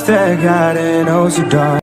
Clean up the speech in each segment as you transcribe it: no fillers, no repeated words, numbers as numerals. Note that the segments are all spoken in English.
life that got it oh so dark.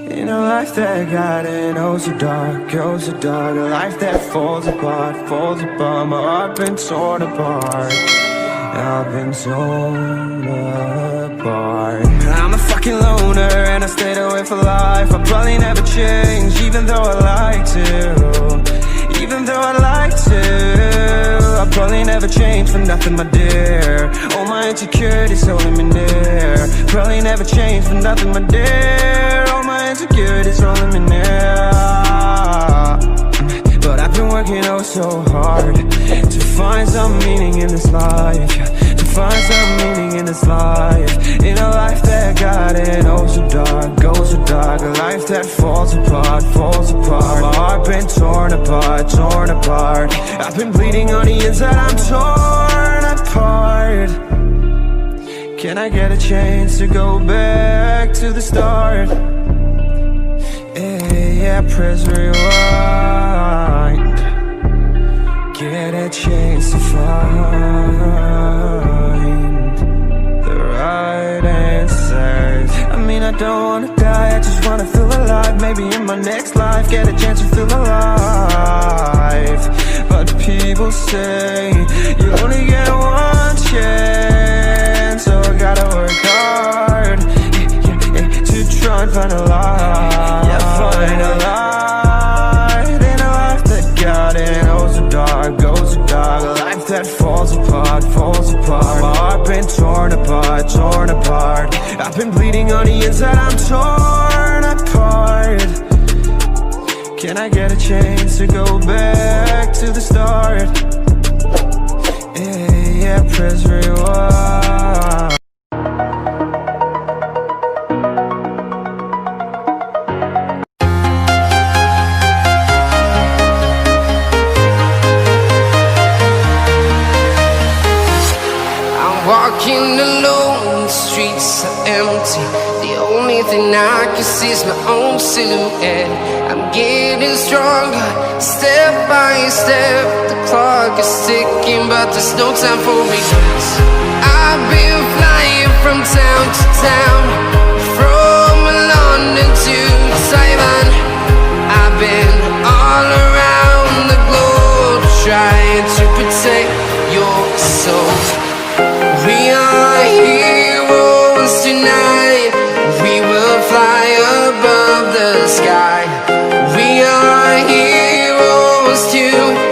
In a life that got it oh so dark, oh so dark. A life that falls apart, falls apart. My heart been torn apart, I've been torn apart. I'm a fucking loner and I stayed away for life. I probably never change, even though I like to. Even though I like to, I probably never change for nothing, my dear. All my insecurities holding me near. Probably never change for nothing, my dear. All my insecurities holding me near. But I've been working oh so hard to find some meaning in this life. To find some meaning in this life. In a life that got it oh so dark, oh so dark. A life that falls apart, falls apart. My heart been torn apart, torn apart. I've been bleeding on the inside, I'm torn apart. Can I get a chance to go back to the start? Yeah, press rewind. Get a chance to find the right answers. I mean, I don't wanna die, I just wanna feel alive. Maybe in my next life, get a chance to feel alive. But people say you only get one chance, so I gotta work hard to try and find a light. Yeah, find a light in a life that got it oh so dark, oh so dark. A life that falls apart, falls apart. My heart been torn apart, torn apart. I've been bleeding on the inside, I'm torn apart. Can I get a chance to go back to the start? Yeah, press rewind. Walking alone, the streets are empty. The only thing I can see is my own silhouette. I'm getting stronger, step by step. The clock is ticking, but there's no time for regrets. I've been flying from town to town, from London to Taiwan. I've been all around the globe, trying to protect your soul. We are heroes tonight. We will fly above the sky. We are heroes tonight.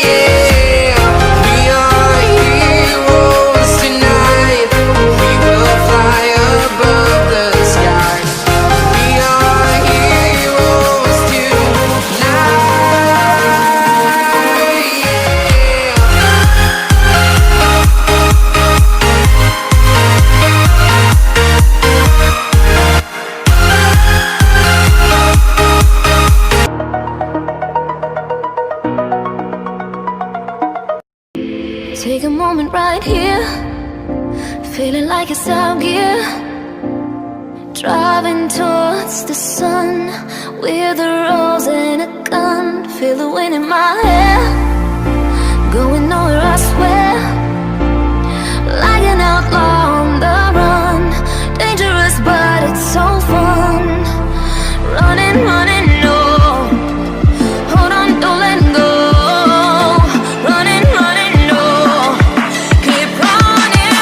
Yeah. We are heroes tonight. We will fly above the sky. We are heroes tonight. Take a moment right here, feeling like it's out gear. Driving towards the sun with a rose and a gun. Feel the wind in my hair, going nowhere I swear. Like an outlaw on the run, dangerous but it's so fun. Running, running, no. Hold on, don't let go. Running, running, no. Keep running,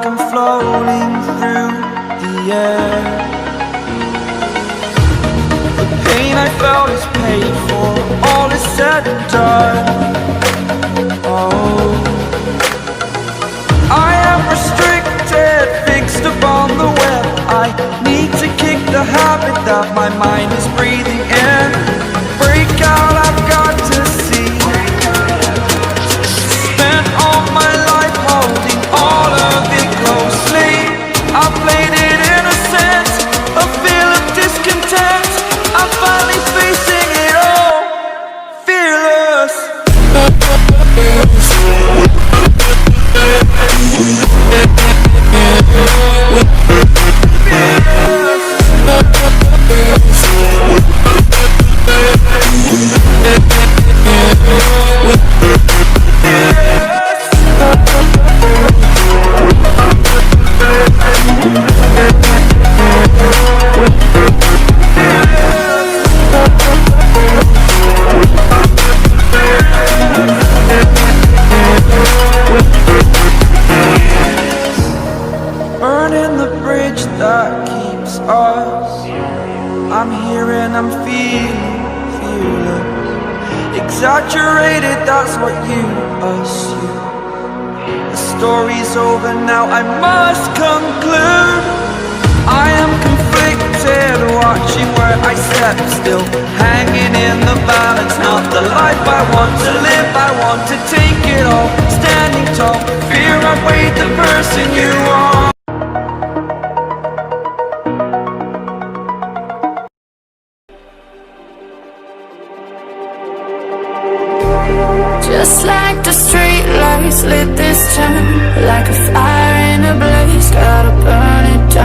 like I'm floating through the air. The pain I felt is paid for, all is said and done. Oh, I am restricted, fixed upon the web. I need to kick the habit that my mind is breathing in. Break out, I've got to see. Spent all my life holding all of it closely. I played it innocent, a feel of discontent. I'm finally facing it all, fearless. Burning the bridge that keeps us. I'm here and I'm feeling fearless. Exaggerated, that's what you assume. The story's over now, I must conclude. I am conflicted, watching where I step still, hanging in the balance. Not the life I want to live, I want to take it all. Standing tall, fear I weighed the person you are. Just like the street lights lit this town, like a fire in a blaze, gotta burn it down.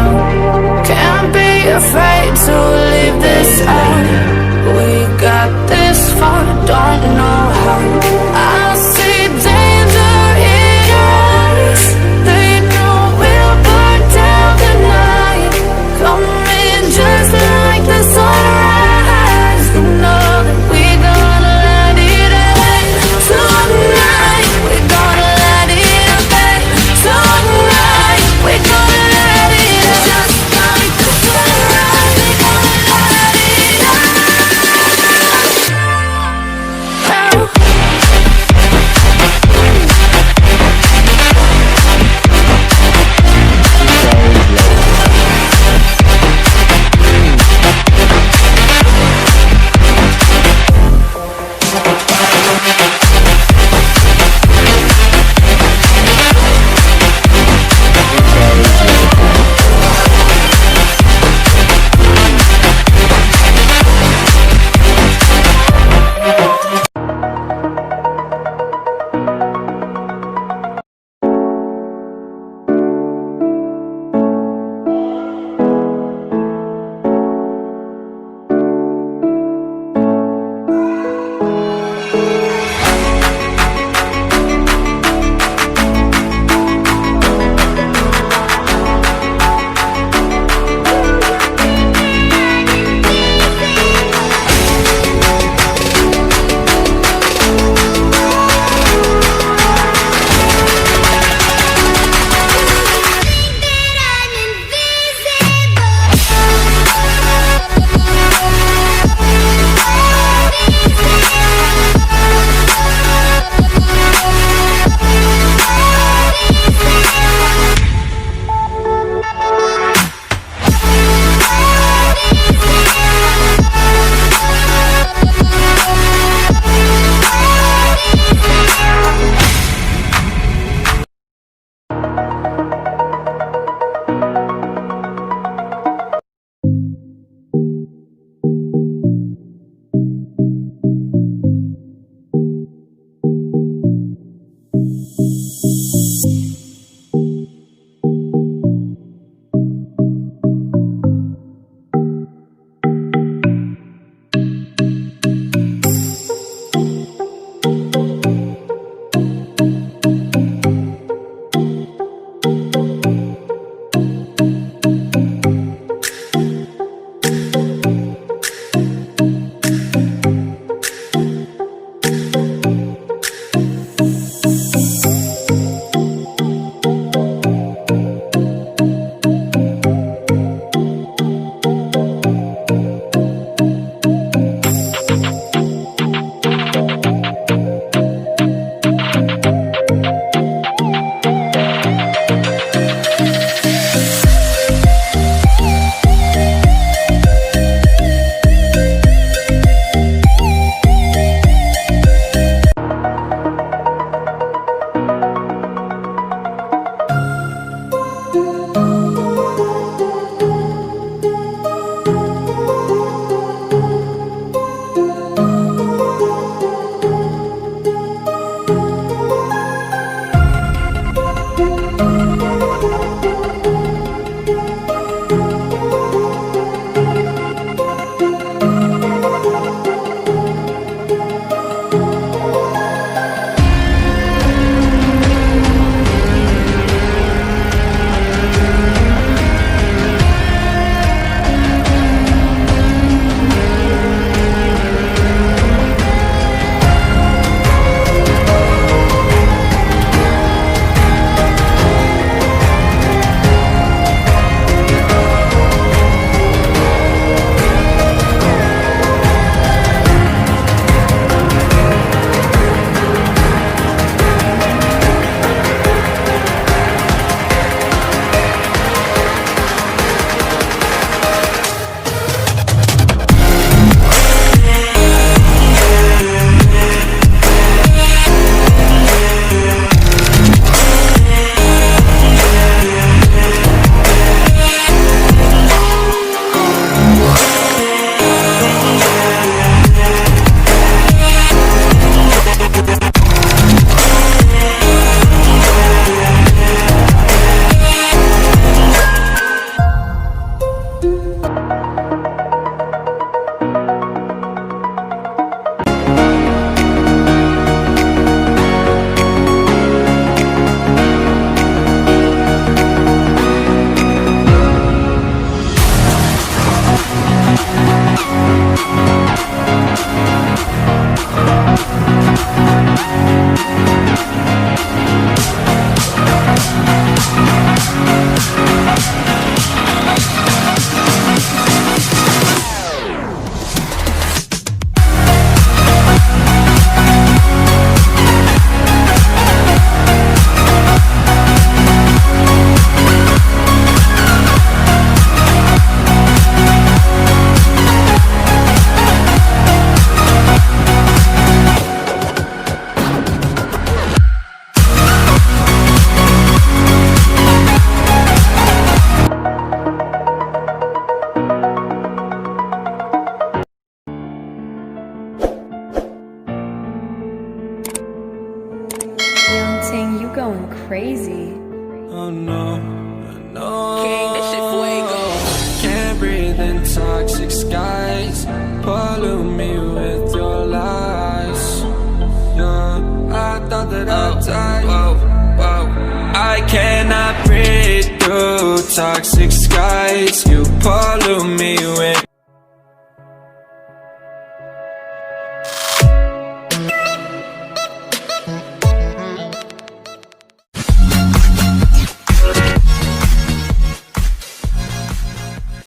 I cannot breathe through toxic skies. You pollute